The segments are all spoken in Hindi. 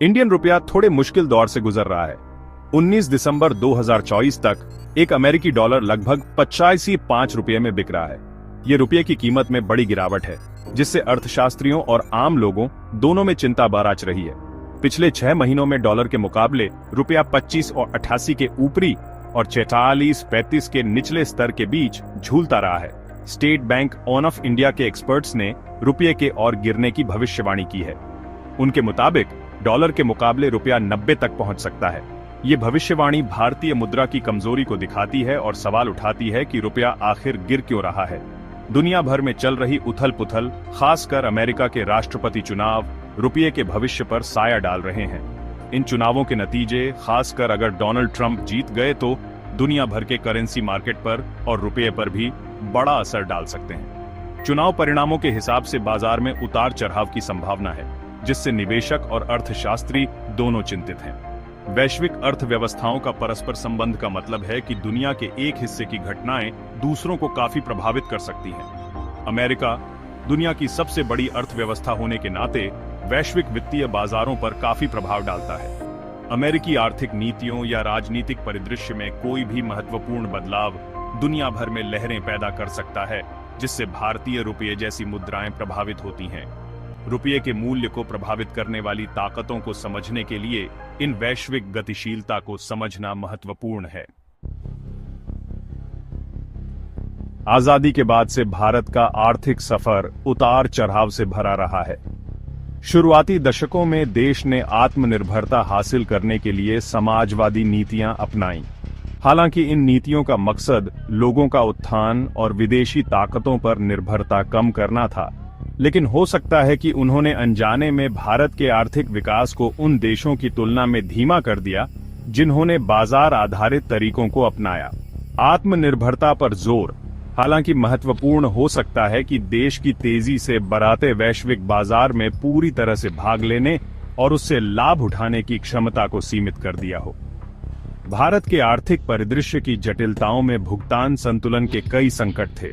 इंडियन रुपया थोड़े मुश्किल दौर से गुजर रहा है। 19 दिसंबर 2024 तक एक अमेरिकी डॉलर लगभग 85 रुपये में बिक रहा है। ये रुपये की कीमत में बड़ी गिरावट है, जिससे अर्थशास्त्रियों और आम लोगों दोनों में चिंता बराच रही है। पिछले 6 महीनों में डॉलर के मुकाबले रुपया 25 और 88 के ऊपरी और 46-35 के निचले स्तर के बीच झूलता रहा है। स्टेट बैंक ऑफ इंडिया के एक्सपर्ट्स ने रुपये के और गिरने की भविष्यवाणी की है। उनके मुताबिक डॉलर के मुकाबले रुपया 90 तक पहुंच सकता है। ये भविष्यवाणी भारतीय मुद्रा की कमजोरी को दिखाती है और सवाल उठाती है कि रुपया आखिर गिर क्यों रहा है। दुनिया भर में चल रही उथल पुथल, खासकर अमेरिका के राष्ट्रपति चुनाव, रुपये के भविष्य पर साया डाल रहे हैं। इन चुनावों के नतीजे, खासकर अगर डोनाल्ड ट्रंप जीत गए तो दुनिया भर के करेंसी मार्केट पर और रुपये पर भी बड़ा असर डाल सकते हैं। चुनाव परिणामों के हिसाब से बाजार में उतार चढ़ाव की संभावना है, जिससे निवेशक और अर्थशास्त्री दोनों चिंतित हैं। वैश्विक अर्थव्यवस्थाओं का परस्पर संबंध का मतलब है कि दुनिया के एक हिस्से की घटनाएं दूसरों को काफी प्रभावित कर सकती हैं। अमेरिका दुनिया की सबसे बड़ी अर्थव्यवस्था होने के नाते वैश्विक वित्तीय बाजारों पर काफी प्रभाव डालता है। अमेरिकी आर्थिक नीतियों या राजनीतिक परिदृश्य में कोई भी महत्वपूर्ण बदलाव दुनिया भर में लहरें पैदा कर सकता है, जिससे भारतीय रुपये जैसी मुद्राएं प्रभावित होती हैं। रुपये के मूल्य को प्रभावित करने वाली ताकतों को समझने के लिए इन वैश्विक गतिशीलता को समझना महत्वपूर्ण है। आजादी के बाद से भारत का आर्थिक सफर उतार चढ़ाव से भरा रहा है। शुरुआती दशकों में देश ने आत्मनिर्भरता हासिल करने के लिए समाजवादी नीतियां अपनाईं। हालांकि इन नीतियों का मकसद लोगों का उत्थान और विदेशी ताकतों पर निर्भरता कम करना था, लेकिन हो सकता है कि उन्होंने अनजाने में भारत के आर्थिक विकास को उन देशों की तुलना में धीमा कर दिया जिन्होंने बाजार आधारित तरीकों को अपनाया। आत्मनिर्भरता पर जोर हालांकि महत्वपूर्ण हो सकता है कि देश की तेजी से बढ़ते वैश्विक बाजार में पूरी तरह से भाग लेने और उससे लाभ उठाने की क्षमता को सीमित कर दिया हो। भारत के आर्थिक परिदृश्य की जटिलताओं में भुगतान संतुलन के कई संकट थे,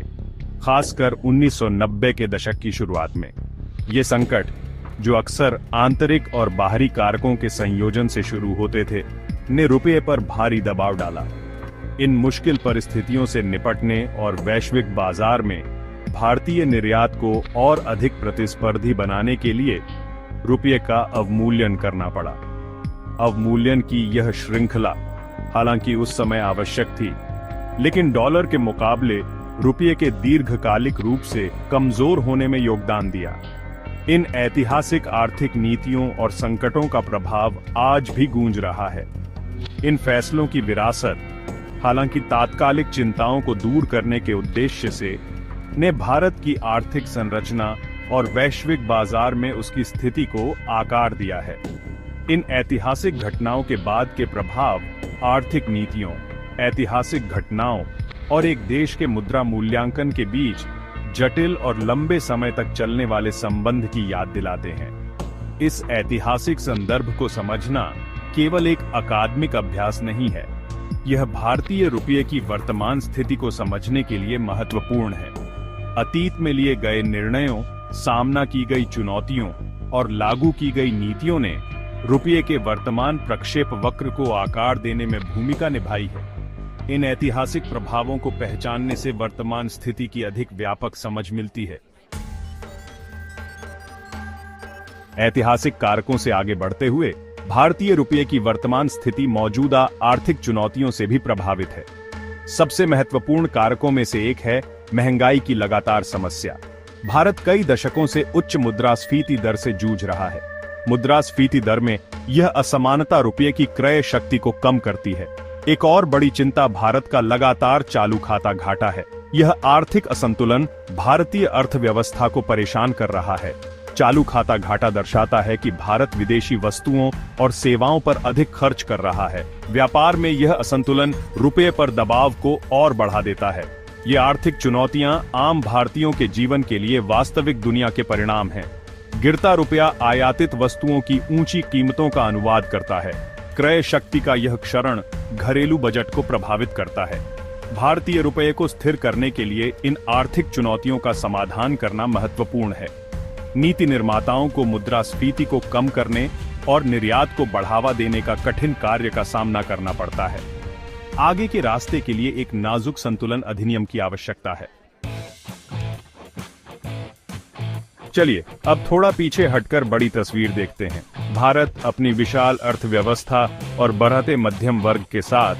खासकर 1990 के दशक की शुरुआत में। ये संकट, जो अक्सर आंतरिक और बाहरी कारकों के संयोजन से शुरू होते थे, ने रुपये पर भारी दबाव डाला। इन मुश्किल परिस्थितियों से निपटने और वैश्विक बाजार में भारतीय निर्यात को और अधिक प्रतिस्पर्धी बनाने के लिए रुपये का अवमूल्यन करना पड़ा। अवमूल्यन की यह श्रृंखला हालांकि उस समय आवश्यक थी, लेकिन डॉलर के मुकाबले रुपये के दीर्घकालिक रूप से कमजोर होने में योगदान दिया। इन ऐतिहासिक आर्थिक नीतियों और संकटों का प्रभाव आज भी गूंज रहा है। इन फैसलों की विरासत, हालांकि तात्कालिक चिंताओं को दूर करने के उद्देश्य से, ने भारत की आर्थिक संरचना और वैश्विक बाजार में उसकी स्थिति को आकार दिया है। इन ऐतिहासिक घटनाओं के बाद के प्रभाव आर्थिक नीतियों, ऐतिहासिक घटनाओं और एक देश के मुद्रा मूल्यांकन के बीच जटिल और लंबे समय तक चलने वाले संबंध की याद दिलाते हैं। इस ऐतिहासिक संदर्भ को समझना केवल एक अकादमिक अभ्यास नहीं है, यह भारतीय रुपये की वर्तमान स्थिति को समझने के लिए महत्वपूर्ण है। अतीत में लिए गए निर्णयों, सामना की गई चुनौतियों और लागू की गई नीतियों ने रुपये के वर्तमान प्रक्षेप वक्र को आकार देने में भूमिका निभाई है। इन ऐतिहासिक प्रभावों को पहचानने से वर्तमान स्थिति की अधिक व्यापक समझ मिलती है। ऐतिहासिक कारकों से आगे बढ़ते हुए भारतीय रुपये की वर्तमान स्थिति मौजूदा आर्थिक चुनौतियों से भी प्रभावित है। सबसे महत्वपूर्ण कारकों में से एक है महंगाई की लगातार समस्या। भारत कई दशकों से उच्च मुद्रास्फीति दर से जूझ रहा है। मुद्रास्फीति दर में यह असमानता रुपये की क्रय शक्ति को कम करती है। एक और बड़ी चिंता भारत का लगातार चालू खाता घाटा है। यह आर्थिक असंतुलन भारतीय अर्थव्यवस्था को परेशान कर रहा है। चालू खाता घाटा दर्शाता है कि भारत विदेशी वस्तुओं और सेवाओं पर अधिक खर्च कर रहा है। व्यापार में यह असंतुलन रुपये पर दबाव को और बढ़ा देता है। ये आर्थिक चुनौतियां आम भारतीयों के जीवन के लिए वास्तविक दुनिया के परिणाम हैं। गिरता रुपया आयातित वस्तुओं की ऊंची कीमतों का अनुवाद करता है। क्रय शक्ति का यह क्षरण घरेलू बजट को प्रभावित करता है। भारतीय रुपये को स्थिर करने के लिए इन आर्थिक चुनौतियों का समाधान करना महत्वपूर्ण है। नीति निर्माताओं को मुद्रास्फीति को कम करने और निर्यात को बढ़ावा देने का कठिन कार्य का सामना करना पड़ता है। आगे के रास्ते के लिए एक नाजुक संतुलन अधिनियम की आवश्यकता है। चलिए अब थोड़ा पीछे हटकर बड़ी तस्वीर देखते हैं। भारत अपनी विशाल अर्थव्यवस्था और बढ़ते मध्यम वर्ग के साथ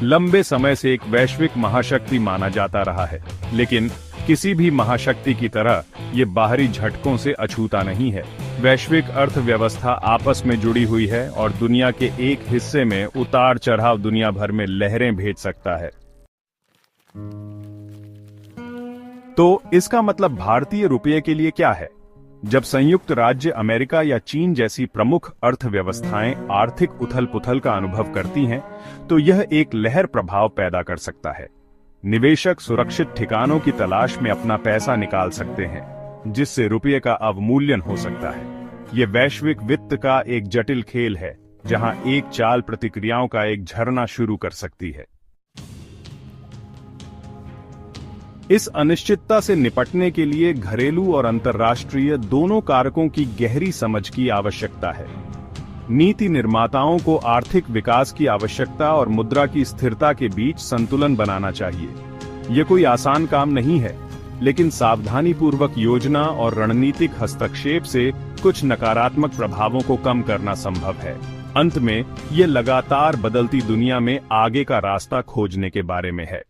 लंबे समय से एक वैश्विक महाशक्ति माना जाता रहा है, लेकिन किसी भी महाशक्ति की तरह ये बाहरी झटकों से अछूता नहीं है। वैश्विक अर्थव्यवस्था आपस में जुड़ी हुई है और दुनिया के एक हिस्से में उतार चढ़ाव दुनिया भर में लहरें भेज सकता है। तो इसका मतलब भारतीय रुपये के लिए क्या है? जब संयुक्त राज्य अमेरिका या चीन जैसी प्रमुख अर्थव्यवस्थाएं आर्थिक उथल-पुथल का अनुभव करती हैं, तो यह एक लहर प्रभाव पैदा कर सकता है। निवेशक सुरक्षित ठिकानों की तलाश में अपना पैसा निकाल सकते हैं, जिससे रुपये का अवमूल्यन हो सकता है। ये वैश्विक वित्त का एक जटिल खेल है, जहां एक चाल प्रतिक्रियाओं का एक झरना शुरू कर सकती है। इस अनिश्चितता से निपटने के लिए घरेलू और अंतर्राष्ट्रीय दोनों कारकों की गहरी समझ की आवश्यकता है। नीति निर्माताओं को आर्थिक विकास की आवश्यकता और मुद्रा की स्थिरता के बीच संतुलन बनाना चाहिए। ये कोई आसान काम नहीं है, लेकिन सावधानीपूर्वक योजना और रणनीतिक हस्तक्षेप से कुछ नकारात्मक प्रभावों को कम करना संभव है। अंत में, ये लगातार बदलती दुनिया में आगे का रास्ता खोजने के बारे में है।